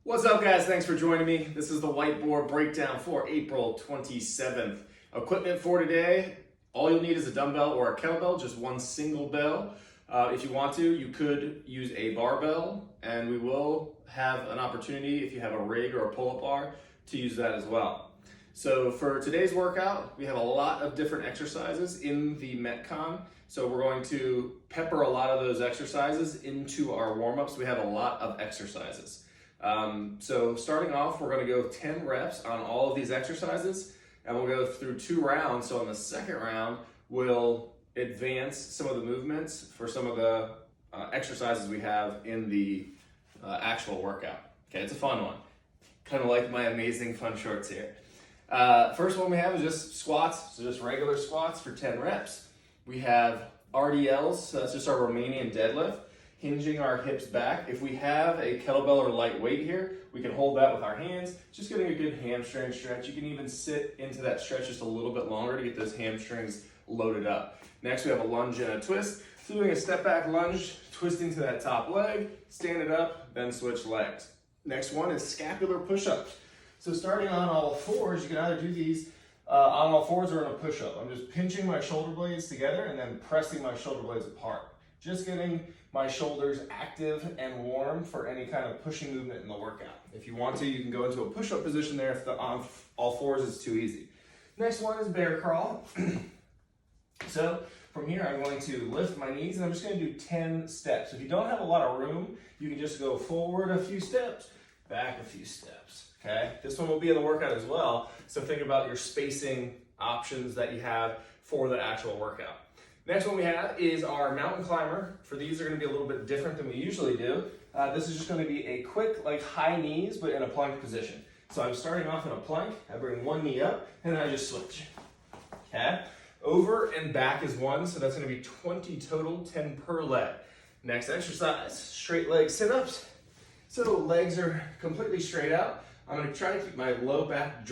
What's up, guys? Thanks for joining me. This is the Whiteboard Breakdown for April 27th. Equipment for today, all you'll need is a dumbbell or a kettlebell, just one single bell. If you want to, you could use a barbell, and we will have an opportunity, if you have a rig or a pull-up bar, to use that as well. So for today's workout, we have a lot of different exercises in the Metcon. So we're going to pepper a lot of those exercises into our warm-ups. We have a lot of exercises. So starting off, we're going to go 10 reps on all of these exercises, and we'll go through 2 rounds. So in the second round, we'll advance some of the movements for some of the exercises we have in the actual workout. Okay, it's a fun one. Kind of like my amazing fun shorts here. First one we have is just squats, so just regular squats for 10 reps. We have RDLs, so that's just our Romanian deadlift, hinging our hips back. If we have a kettlebell or light weight here, we can hold that with our hands, just getting a good hamstring stretch. You can even sit into that stretch just a little bit longer to get those hamstrings loaded up. Next, we have a lunge and a twist. So doing a step back lunge, twisting to that top leg, stand it up, then switch legs. Next one is scapular push-ups. So starting on all fours, you can either do these on all fours or in a push-up. I'm just pinching my shoulder blades together and then pressing my shoulder blades apart. Just getting my shoulders active and warm for any kind of pushing movement in the workout. If you want to, you can go into a push-up position there if the on all fours is too easy. Next one is bear crawl. So from here, I'm going to lift my knees and I'm just going to do 10 steps. If you don't have a lot of room, you can just go forward a few steps, back a few steps. Okay, this one will be in the workout as well, so think about your spacing options that you have for the actual workout. Next one we have is our mountain climber. For these, are going to be a little bit different than we usually do. This is just going to be a quick, like high knees, but in a plank position. So I'm starting off in a plank, I bring one knee up, and then I just switch. Okay, over and back is 1, so that's going to be 20 total, 10 per leg. Next exercise, straight leg sit-ups. So legs are completely straight out. I'm going to try to keep my low back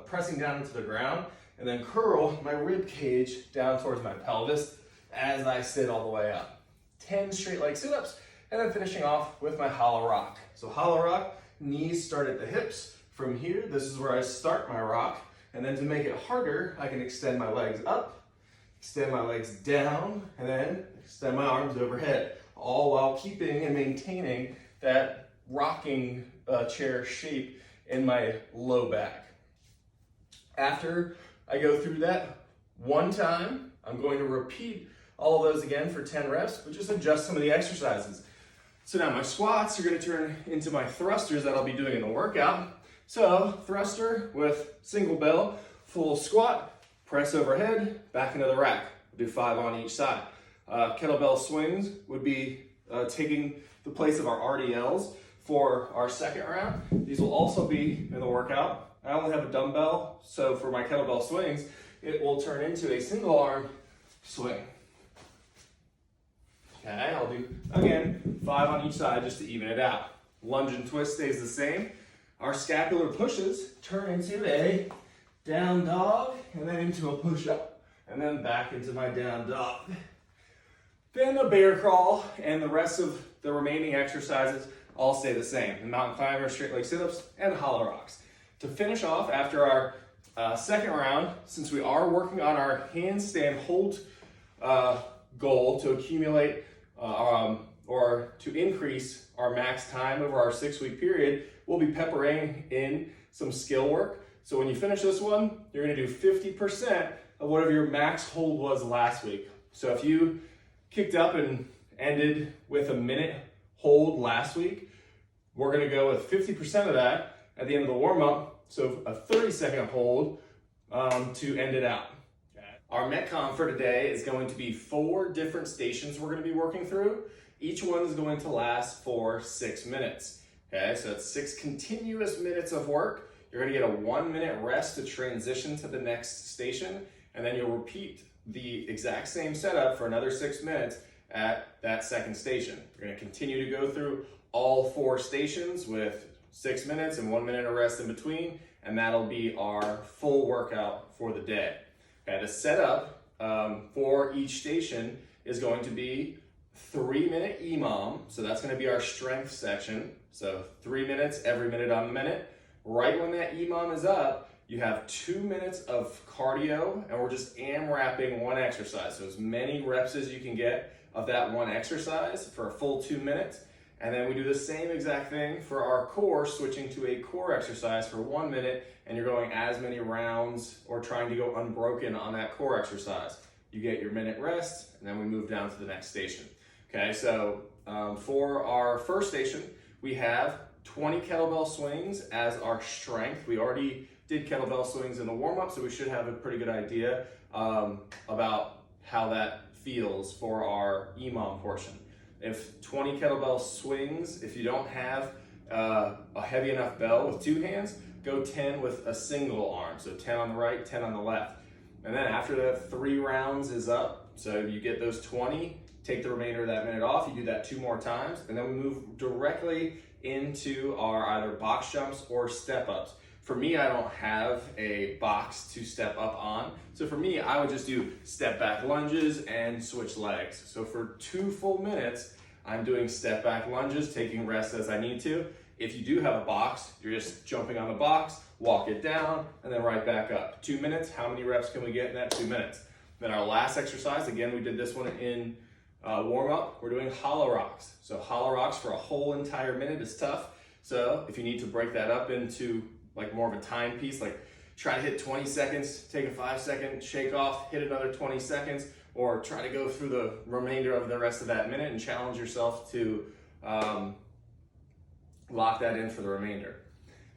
pressing down into the ground, and then curl my rib cage down towards my pelvis as I sit all the way up. 10 straight leg sit-ups, and then finishing off with my hollow rock. So hollow rock, knees start at the hips. From here, this is where I start my rock, and then to make it harder, I can extend my legs up, extend my legs down, and then extend my arms overhead, all while keeping and maintaining that rocking chair shape in my low back. After I go through that one time, I'm going to repeat all of those again for 10 reps, but just adjust some of the exercises. So now my squats are going to turn into my thrusters that I'll be doing in the workout. So thruster with single bell, full squat, press overhead, back into the rack. We'll do 5 on each side. Kettlebell swings would be taking the place of our RDLs for our second round. These will also be in the workout. I only have a dumbbell, so for my kettlebell swings, it will turn into a single arm swing. Okay, I'll do, again, 5 on each side just to even it out. Lunge and twist stays the same. Our scapular pushes turn into a down dog, and then into a push-up, and then back into my down dog. Then the bear crawl, and the rest of the remaining exercises all stay the same. The mountain climber, straight leg sit-ups, and hollow rocks. To finish off, after our second round, since we are working on our handstand hold goal to accumulate or to increase our max time over our 6-week period, we'll be peppering in some skill work. So when you finish this one, you're gonna do 50% of whatever your max hold was last week. So if you kicked up and ended with a minute hold last week, we're gonna go with 50% of that at the end of the warm-up, so a 30-second hold to end it out. Okay. Our Metcon for today is going to be 4 different stations we're gonna be working through. Each one is going to last for 6 minutes. Okay, so it's 6 continuous minutes of work. You're gonna get a 1-minute rest to transition to the next station, and then you'll repeat the exact same setup for another 6 minutes at that second station. You're gonna continue to go through all 4 stations with 6 minutes and 1 minute of rest in between, and that'll be our full workout for the day. Okay, the setup for each station is going to be 3-minute EMOM, so that's going to be our strength section. So 3 minutes, every minute on the minute. Right when that EMOM is up, you have 2 minutes of cardio, and we're just AMRAPing one exercise. So as many reps as you can get of that one exercise for a full 2 minutes. And then we do the same exact thing for our core, switching to a core exercise for 1 minute, and you're going as many rounds or trying to go unbroken on that core exercise. You get your minute rest, and then we move down to the next station. Okay, so for our first station, we have 20 kettlebell swings as our strength. We already did kettlebell swings in the warm-up, so we should have a pretty good idea about how that feels for our EMOM portion. If 20 kettlebell swings, if you don't have a heavy enough bell with 2 hands, go 10 with a single arm. So 10 on the right, 10 on the left. And then after that 3 rounds is up, so you get those 20, take the remainder of that minute off, you do that 2 more times, and then we move directly into our either box jumps or step ups. For me, I don't have a box to step up on. So for me, I would just do step back lunges and switch legs. So for 2 full minutes, I'm doing step back lunges, taking rest as I need to. If you do have a box, you're just jumping on the box, walk it down, and then right back up. 2 minutes, how many reps can we get in that 2 minutes? Then our last exercise, again, we did this one in warm up, we're doing hollow rocks. So hollow rocks for a whole entire minute is tough. So if you need to break that up into like more of a time piece, like try to hit 20 seconds, take a 5-second shake off, hit another 20 seconds, or try to go through the remainder of the rest of that minute and challenge yourself to lock that in for the remainder.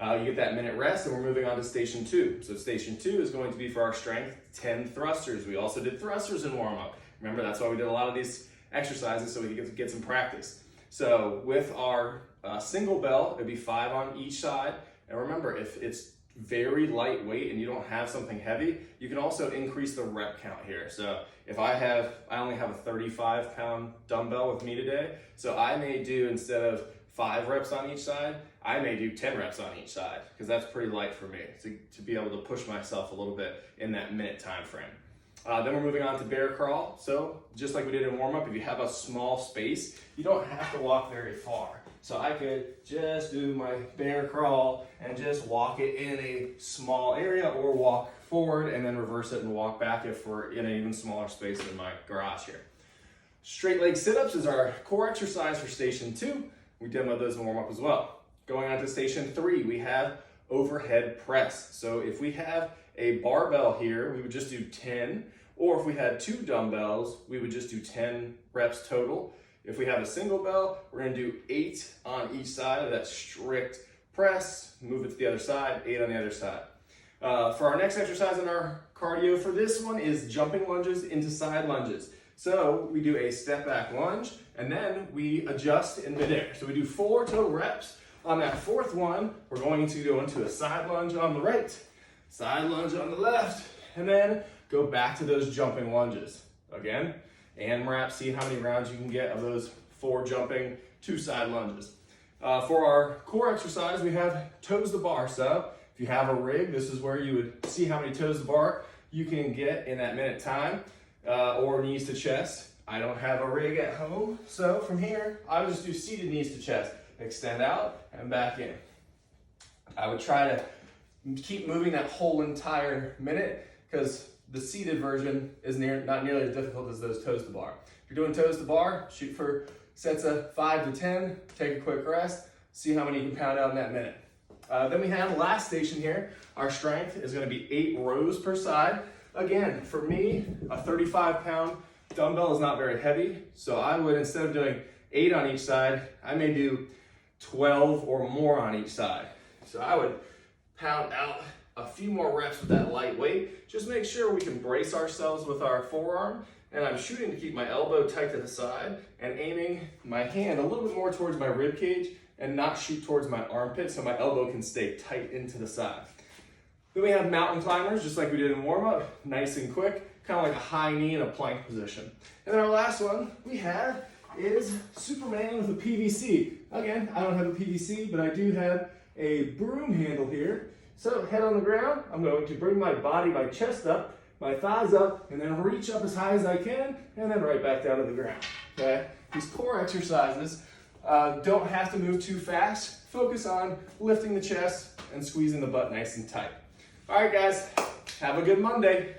You get that minute rest, and we're moving on to station 2. So station 2 is going to be for our strength, 10 thrusters. We also did thrusters in warm up. Remember, that's why we did a lot of these exercises, so we could get some practice. So with our single bell, it'd be 5 on each side. And remember, if it's very lightweight and you don't have something heavy, you can also increase the rep count here. So if I only have a 35-pound dumbbell with me today, so I may do, instead of 5 reps on each side, I may do 10 reps on each side, because that's pretty light for me to be able to push myself a little bit in that minute time frame. Then we're moving on to bear crawl. So just like we did in warm-up, if you have a small space, you don't have to walk very far. So I could just do my bear crawl and just walk it in a small area, or walk forward and then reverse it and walk back if we're in an even smaller space in my garage here. Straight leg sit-ups is our core exercise for station 2. We demoed those in warm-up as well. Going on to station 3, we have overhead press. So if we have a barbell here, we would just do 10, or if we had 2 dumbbells, we would just do 10 reps total. If we have a single bell, we're gonna do 8 on each side of that strict press, move it to the other side, 8 on the other side. For our next exercise in our cardio for this one is jumping lunges into side lunges. So we do a step back lunge, and then we adjust in midair. So we do 4 total reps. On that 4th one, we're going to go into a side lunge on the right, side lunge on the left, and then go back to those jumping lunges. Again, AMRAP, see how many rounds you can get of those 4 jumping, 2 side lunges. For our core exercise, we have toes to bar. So if you have a rig, this is where you would see how many toes to bar you can get in that minute time, or knees to chest. I don't have a rig at home, so from here, I would just do seated knees to chest. Extend out and back in. I would try to keep moving that whole entire minute, because the seated version is not nearly as difficult as those toes to bar. If you're doing toes to bar, shoot for sets of 5 to 10, take a quick rest, see how many you can pound out in that minute. Then we have the last station here. Our strength is going to be 8 rows per side. Again, for me, a 35-pound dumbbell is not very heavy, so I would, instead of doing 8 on each side, I may do 12 or more on each side. So I would pound out a few more reps with that light weight. Just make sure we can brace ourselves with our forearm, and I'm shooting to keep my elbow tight to the side and aiming my hand a little bit more towards my rib cage and not shoot towards my armpit, so my elbow can stay tight into the side. Then we have mountain climbers, just like we did in warm-up, nice and quick, kind of like a high knee in a plank position. And then our last one we have is Superman with a PVC. Again, I don't have a PVC, but I do have a broom handle here. So head on the ground, I'm going to bring my body, my chest up, my thighs up, and then reach up as high as I can, and then right back down to the ground, okay? These core exercises don't have to move too fast. Focus on lifting the chest and squeezing the butt nice and tight. All right, guys, have a good Monday.